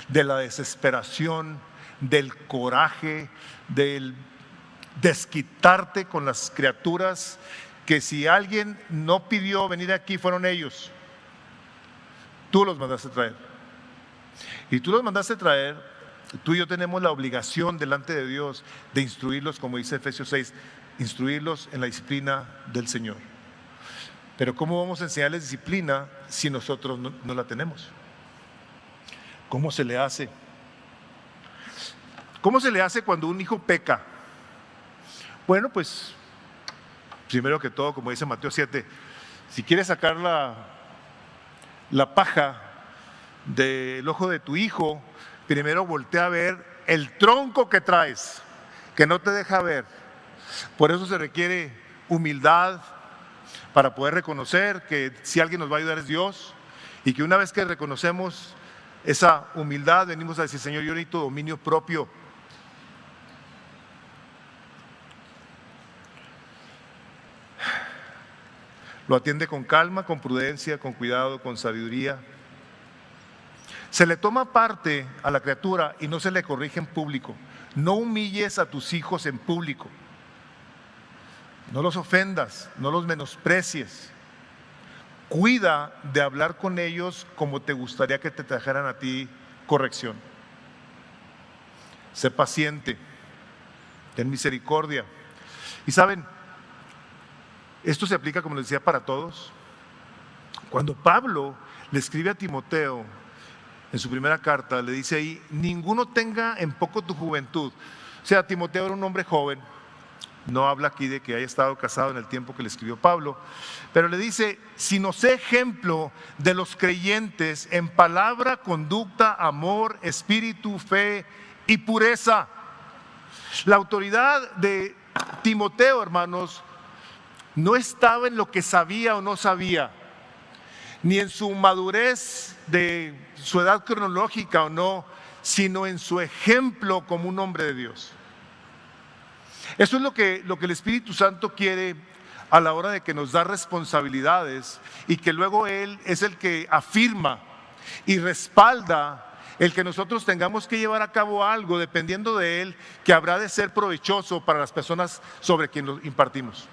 de la desesperación, del coraje, del desquitarte con las criaturas, que si alguien no pidió venir aquí, fueron ellos. Tú los mandaste a traer. Y tú los mandaste a traer. Tú y yo tenemos la obligación delante de Dios de instruirlos, como dice Efesios 6, instruirlos en la disciplina del Señor. Pero ¿cómo vamos a enseñarles disciplina si nosotros no la tenemos? ¿Cómo se le hace? ¿Cómo se le hace cuando un hijo peca? Bueno, pues primero que todo, como dice Mateo 7, si quieres sacar la paja del ojo de tu hijo, primero voltea a ver el tronco que traes, que no te deja ver. Por eso se requiere humildad para poder reconocer que si alguien nos va a ayudar es Dios, y que una vez que reconocemos esa humildad, venimos a decir: Señor, yo necesito dominio propio. Lo atiende con calma, con prudencia, con cuidado, con sabiduría. Se le toma parte a la criatura y no se le corrige en público. No humilles a tus hijos en público. No los ofendas, no los menosprecies. Cuida de hablar con ellos como te gustaría que te trajeran a ti corrección. Sé paciente, ten misericordia. Y saben, esto se aplica, como les decía, para todos. Cuando Pablo le escribe a Timoteo en su primera carta, le dice ahí: ninguno tenga en poco tu juventud. O sea, Timoteo era un hombre joven. No habla aquí de que haya estado casado en el tiempo que le escribió Pablo, pero le dice: sino sé ejemplo de los creyentes en palabra, conducta, amor, espíritu, fe y pureza. La autoridad de Timoteo, hermanos, no estaba en lo que sabía o no sabía, ni en su madurez de su edad cronológica o no, sino en su ejemplo como un hombre de Dios. Eso es lo que el Espíritu Santo quiere a la hora de que nos da responsabilidades, y que luego Él es el que afirma y respalda el que nosotros tengamos que llevar a cabo algo, dependiendo de Él, que habrá de ser provechoso para las personas sobre quien lo impartimos.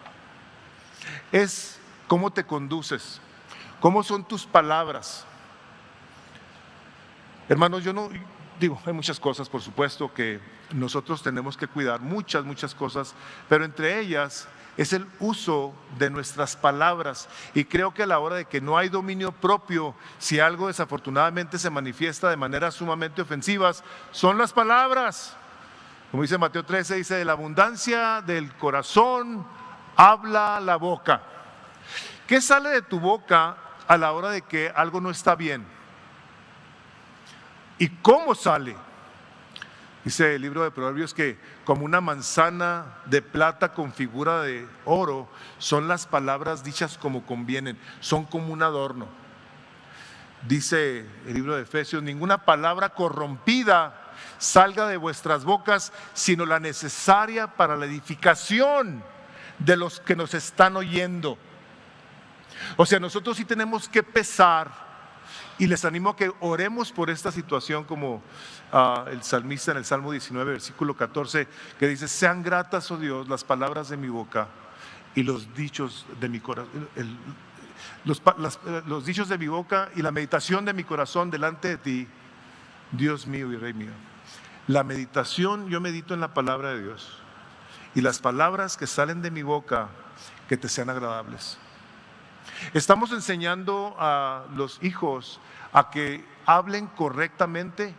Es cómo te conduces, cómo son tus palabras. Hermanos, yo no digo, hay muchas cosas, por supuesto, que nosotros tenemos que cuidar, muchas cosas, pero entre ellas es el uso de nuestras palabras. Y creo que a la hora de que no hay dominio propio, si algo desafortunadamente se manifiesta de maneras sumamente ofensivas, son las palabras. Como dice Mateo 13, dice: de la abundancia del corazón habla la boca. ¿Qué sale de tu boca? a la hora de que algo no está bien. ¿Y cómo sale? Dice el libro de Proverbios que como una manzana de plata con figura de oro son las palabras dichas como convienen, son como un adorno. Dice el libro de Efesios, ninguna palabra corrompida salga de vuestras bocas, sino la necesaria para la edificación de los que nos están oyendo. O sea, nosotros sí tenemos que pesar. Y les animo a que oremos por esta situación como el salmista en el Salmo 19, versículo 14, que dice: sean gratas, oh Dios, las palabras de mi boca y los dichos de mi corazón, los dichos de mi boca y la meditación de mi corazón delante de ti, Dios mío y Rey mío. La meditación, yo medito en la palabra de Dios, y las palabras que salen de mi boca, que te sean agradables. Estamos enseñando a los hijos a que hablen correctamente,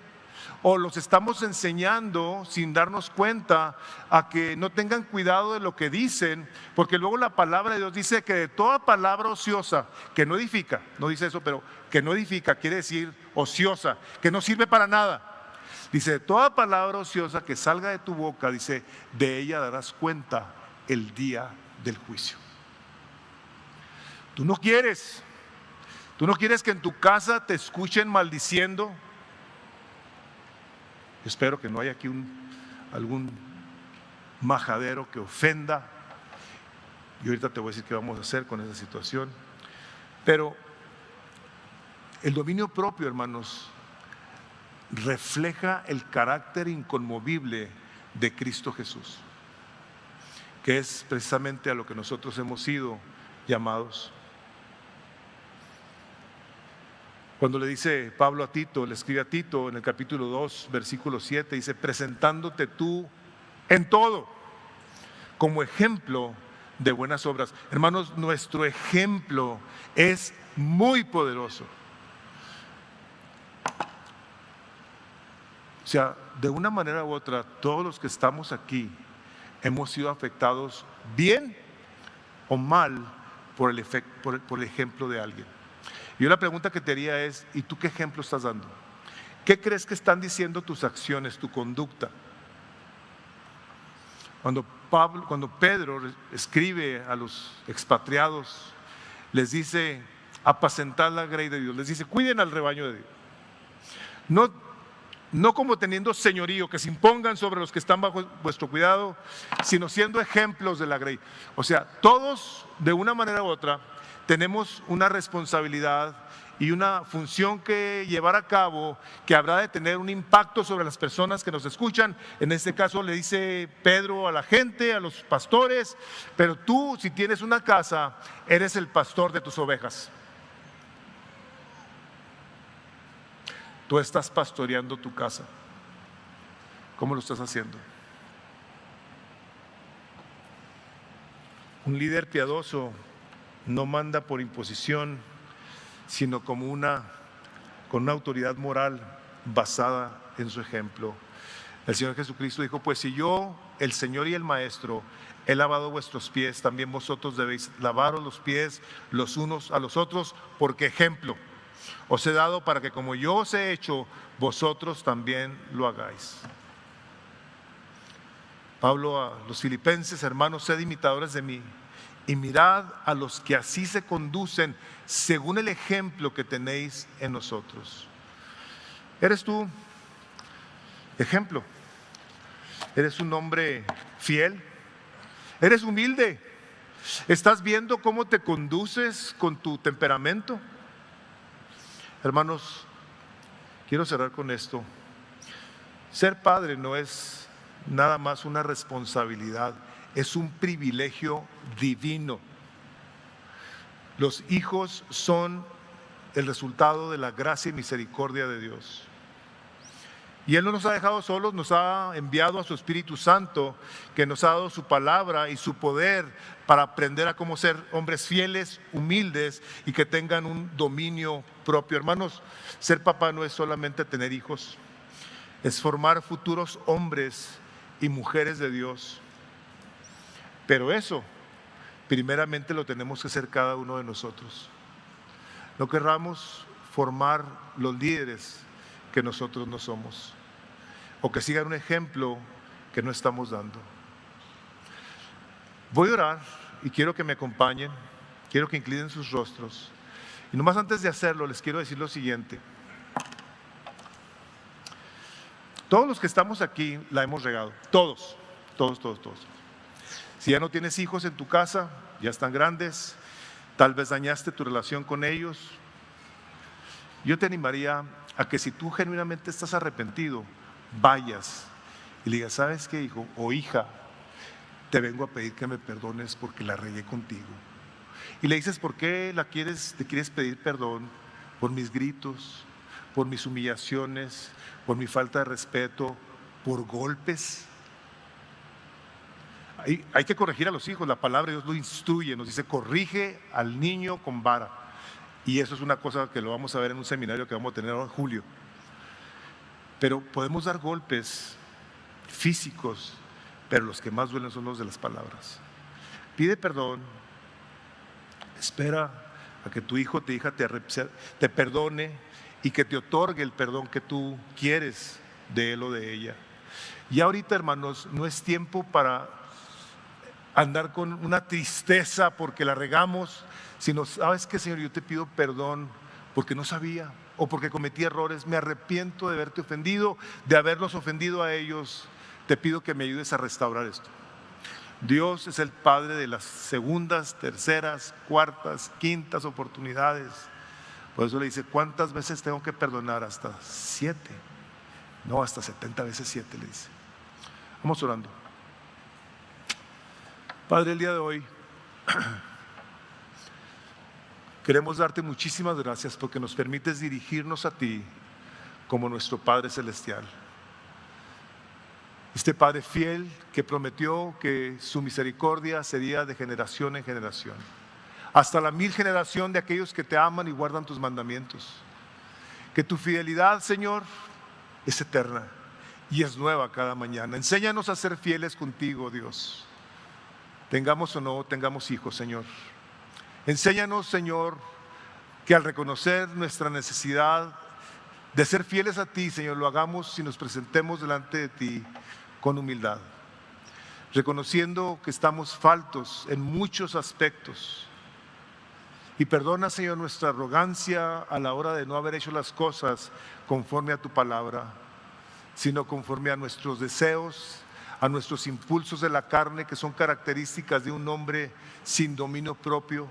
o los estamos enseñando sin darnos cuenta a que no tengan cuidado de lo que dicen, porque luego la palabra de Dios dice que de toda palabra ociosa que no edifica, no dice eso, pero que no edifica quiere decir ociosa, que no sirve para nada. Dice, de toda palabra ociosa que salga de tu boca, dice, de ella darás cuenta el día del juicio. Tú no quieres que en tu casa te escuchen maldiciendo. Espero que no haya aquí algún majadero que ofenda. Y ahorita te voy a decir qué vamos a hacer con esa situación. Pero el dominio propio, hermanos, refleja el carácter inconmovible de Cristo Jesús, que es precisamente a lo que nosotros hemos sido llamados. Cuando le dice Pablo a Tito, le escribe a Tito en el capítulo 2, versículo 7, dice: presentándote tú en todo como ejemplo de buenas obras. Hermanos, nuestro ejemplo es muy poderoso. O sea, de una manera u otra, todos los que estamos aquí hemos sido afectados bien o mal por el ejemplo de alguien. Y yo la pregunta que te haría es: ¿y tú qué ejemplo estás dando? ¿Qué crees que están diciendo tus acciones, tu conducta? Cuando Pedro escribe a los expatriados, les dice: apacentad la grey de Dios, les dice: cuiden al rebaño de Dios. No como teniendo señorío, que se impongan sobre los que están bajo vuestro cuidado, sino siendo ejemplos de la grey. O sea, todos de una manera u otra tenemos una responsabilidad y una función que llevar a cabo, que habrá de tener un impacto sobre las personas que nos escuchan. En este caso le dice Pedro a la gente, a los pastores: pero tú, si tienes una casa, eres el pastor de tus ovejas. Tú estás pastoreando tu casa. ¿Cómo lo estás haciendo? Un líder piadoso no manda por imposición, sino con una autoridad moral basada en su ejemplo. El Señor Jesucristo dijo: pues si yo, el Señor y el Maestro, he lavado vuestros pies, también vosotros debéis lavaros los pies los unos a los otros, porque ejemplo os he dado para que como yo os he hecho, vosotros también lo hagáis. Pablo a los filipenses: hermanos, sed imitadores de mí, y mirad a los que así se conducen según el ejemplo que tenéis en nosotros. ¿Eres tú ejemplo? ¿Eres un hombre fiel? ¿Eres humilde? ¿Estás viendo cómo te conduces con tu temperamento? Hermanos, quiero cerrar con esto. Ser padre no es nada más una responsabilidad, es un privilegio divino. Los hijos son el resultado de la gracia y misericordia de Dios. Y Él no nos ha dejado solos, nos ha enviado a su Espíritu Santo, que nos ha dado su palabra y su poder para aprender a cómo ser hombres fieles, humildes y que tengan un dominio propio. Hermanos, ser papá no es solamente tener hijos, es formar futuros hombres y mujeres de Dios. Pero eso, primeramente lo tenemos que hacer cada uno de nosotros. no querramos formar los líderes que nosotros no somos, o que sigan un ejemplo que no estamos dando. Voy a orar y quiero que me acompañen, quiero que inclinen sus rostros. Y nomás antes de hacerlo les quiero decir lo siguiente. Todos los que estamos aquí la hemos regado, todos. Si ya no tienes hijos en tu casa, ya están grandes, tal vez dañaste tu relación con ellos, yo te animaría a que si tú genuinamente estás arrepentido, vayas y le digas, ¿sabes qué, hijo o hija? Te vengo a pedir que me perdones porque la regué contigo. Y le dices, ¿por qué te quieres pedir perdón? Por mis gritos, por mis humillaciones, por mi falta de respeto, por golpes. Hay que corregir a los hijos, la palabra de Dios lo instruye, nos dice, corrige al niño con vara. Y eso es una cosa que lo vamos a ver en un seminario que vamos a tener ahora en julio. Pero podemos dar golpes físicos, pero los que más duelen son los de las palabras. Pide perdón, espera a que tu hijo o tu hija te perdone y que te otorgue el perdón que tú quieres de él o de ella. Y ahorita, hermanos, no es tiempo para andar con una tristeza porque la regamos, sino, ¿sabes qué, Señor? Yo te pido perdón porque no sabía o porque cometí errores. Me arrepiento de haberte ofendido, de haberlos ofendido a ellos. Te pido que me ayudes a restaurar esto. Dios es el Padre de las segundas, terceras, cuartas, quintas oportunidades. Por eso le dice, ¿cuántas veces tengo que perdonar? Hasta 7. No, hasta 70 veces 7 le dice. Vamos orando. Padre, el día de hoy queremos darte muchísimas gracias porque nos permites dirigirnos a ti como nuestro Padre Celestial. Este Padre fiel que prometió que su misericordia sería de generación en generación, hasta la 1000 generación de aquellos que te aman y guardan tus mandamientos. Que tu fidelidad, Señor, es eterna y es nueva cada mañana. Enséñanos a ser fieles contigo, Dios. Tengamos o no tengamos hijos, Señor. Enséñanos, Señor, que al reconocer nuestra necesidad de ser fieles a ti, Señor, lo hagamos y nos presentemos delante de ti con humildad, reconociendo que estamos faltos en muchos aspectos. Y perdona, Señor, nuestra arrogancia a la hora de no haber hecho las cosas conforme a tu palabra, sino conforme a nuestros deseos, a nuestros impulsos de la carne, que son características de un hombre sin dominio propio.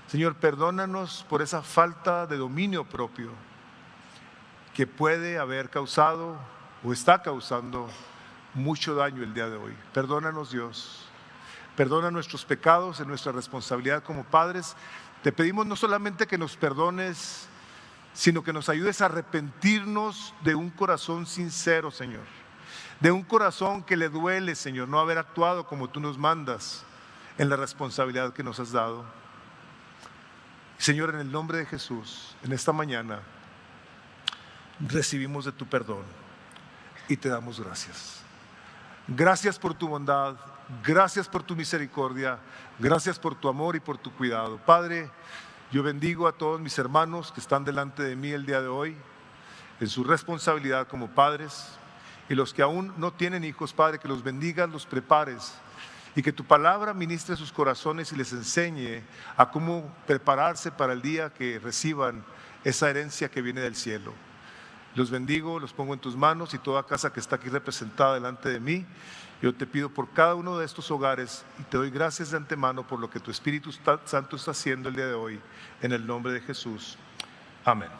Señor, perdónanos por esa falta de dominio propio que puede haber causado o está causando mucho daño el día de hoy. Perdónanos, Dios. Perdona nuestros pecados en nuestra responsabilidad como padres. Te pedimos no solamente que nos perdones, sino que nos ayudes a arrepentirnos de un corazón sincero, Señor. De un corazón que le duele, Señor, no haber actuado como tú nos mandas en la responsabilidad que nos has dado. Señor, en el nombre de Jesús, en esta mañana recibimos de tu perdón y te damos gracias. Gracias por tu bondad, gracias por tu misericordia, gracias por tu amor y por tu cuidado. Padre, yo bendigo a todos mis hermanos que están delante de mí el día de hoy en su responsabilidad como padres, y los que aún no tienen hijos, Padre, que los bendigas, los prepares y que tu palabra ministre sus corazones y les enseñe a cómo prepararse para el día que reciban esa herencia que viene del cielo. Los bendigo, los pongo en tus manos y toda casa que está aquí representada delante de mí. Yo te pido por cada uno de estos hogares y te doy gracias de antemano por lo que tu Espíritu Santo está haciendo el día de hoy, en el nombre de Jesús. Amén.